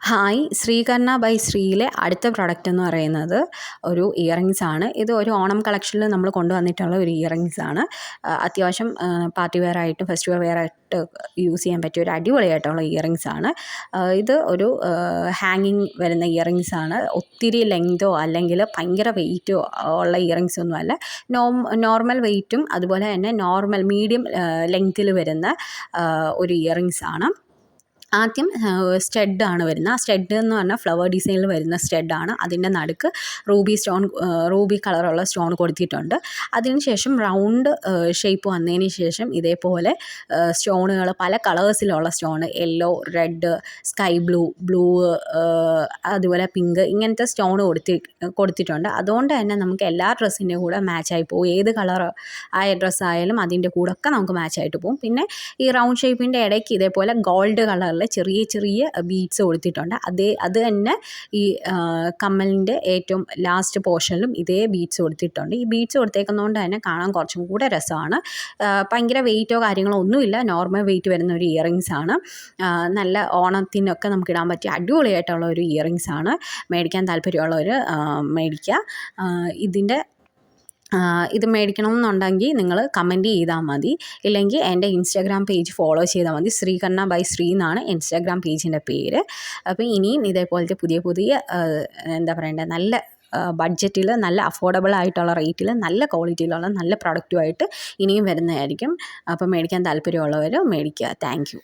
Hi, ശ്രീകർണ by ശ്രീയിലെ അടുത്ത product എന്ന് പറയുന്നത് ഒരു ഇയറിങ്സ് ആണ്. ഇത് ഒരു ഓണം കളക്ഷനിൽ നമ്മൾ കൊണ്ടുവന്നിട്ടുള്ള ഒരു ഇയറിങ്സ് ആണ്. അത്യാവശ്യം പാർട്ടി വെയർ ആയിട്ടും ഫെസ്റ്റിവൽ വെയർ ആയിട്ട് യൂസ് ചെയ്യാൻ പറ്റിയ ഒരു അടിപൊളിയായിട്ടുള്ള ഇയറിങ്സ് ആണ്. ഇത് ഒരു ഹാങ്ങിങ് വരുന്ന ഇയറിങ്സ് ആണ്. ഒത്തിരി ലെങ്തോ അല്ലെങ്കിൽ ഭയങ്കര വെയിറ്റോ ഉള്ള ഇയറിങ്സ് ഒന്നുമല്ല. നോർമൽ വെയിറ്റും അതുപോലെ തന്നെ നോർമൽ മീഡിയം ലെങ്ത്തിൽ വരുന്ന ഒരു ഇയറിങ്സ് ആണ്. ആദ്യം സ്റ്റഡാണ് വരുന്നത്. ആ സ്റ്റഡ് എന്ന് പറഞ്ഞാൽ ഫ്ലവർ ഡിസൈനിൽ വരുന്ന സ്റ്റഡാണ്. അതിൻ്റെ നടുക്ക് റൂബി കളറുള്ള സ്റ്റോൺ കൊടുത്തിട്ടുണ്ട്. അതിനുശേഷം റൗണ്ട് ഷേപ്പ് വന്നതിന് ശേഷം ഇതേപോലെ സ്റ്റോണുകൾ പല കളേഴ്സിലുള്ള stone, yellow, red, sky blue, അതുപോലെ പിങ്ക്, ഇങ്ങനത്തെ സ്റ്റോൺ കൊടുത്തിട്ടുണ്ട്. അതുകൊണ്ട് തന്നെ നമുക്ക് എല്ലാ ഡ്രസ്സിൻ്റെ കൂടെ മാച്ചായി പോകും. ഏത് കളർ ആയ ഡ്രസ്സായാലും അതിൻ്റെ കൂടെ ഒക്കെ നമുക്ക് മാച്ചായിട്ട് പോകും. പിന്നെ ഈ റൗണ്ട് ഷേപ്പിൻ്റെ ഇടയ്ക്ക് ഇതേപോലെ ഗോൾഡ് കളറിൽ ചെറിയ ചെറിയ ബീഡ്സ് കൊടുത്തിട്ടുണ്ട്. അത് തന്നെ ഈ കമ്മലിൻ്റെ ഏറ്റവും ലാസ്റ്റ് പോർഷനിലും ഇതേ ബീഡ്സ് കൊടുത്തിട്ടുണ്ട്. ഈ ബീഡ്സ് കൊടുത്തേക്കുന്നതുകൊണ്ട് തന്നെ കാണാൻ കുറച്ചും കൂടെ രസമാണ്. ഭയങ്കര വെയിറ്റോ കാര്യങ്ങളോ ഒന്നുമില്ല, നോർമൽ വെയിറ്റ് വരുന്ന ഒരു ഇയറിങ്സ് ആണ്. നല്ല ഓണത്തിനൊക്കെ നമുക്ക് ഇടാൻ പറ്റിയ അടിപൊളിയായിട്ടുള്ള ഒരു ഇയറിങ്സ് ആണ്. മേടിക്കാൻ താല്പര്യമുള്ളവർ മേടിക്കുക. ഇത് മേടിക്കണമെന്നുണ്ടെങ്കിൽ നിങ്ങൾ കമൻറ്റ് ചെയ്താൽ മതി. ഇല്ലെങ്കിൽ എൻ്റെ ഇൻസ്റ്റാഗ്രാം പേജ് ഫോളോ ചെയ്താൽ മതി. ശ്രീകർണ ബൈ ശ്രീ എന്നാണ് ഇൻസ്റ്റാഗ്രാം പേജിൻ്റെ പേര്. അപ്പോൾ ഇനിയും ഇതേപോലത്തെ പുതിയ എന്താ പറയണ്ടേ, നല്ല ബഡ്ജറ്റിൽ, നല്ല അഫോർഡബിൾ ആയിട്ടുള്ള റേറ്റിൽ, നല്ല ക്വാളിറ്റിയിലുള്ള നല്ല പ്രൊഡക്റ്റുമായിട്ട് ഇനിയും വരുന്നതായിരിക്കും. അപ്പോൾ മേടിക്കാൻ താല്പര്യമുള്ളവർ മേടിക്കുക. Thank you.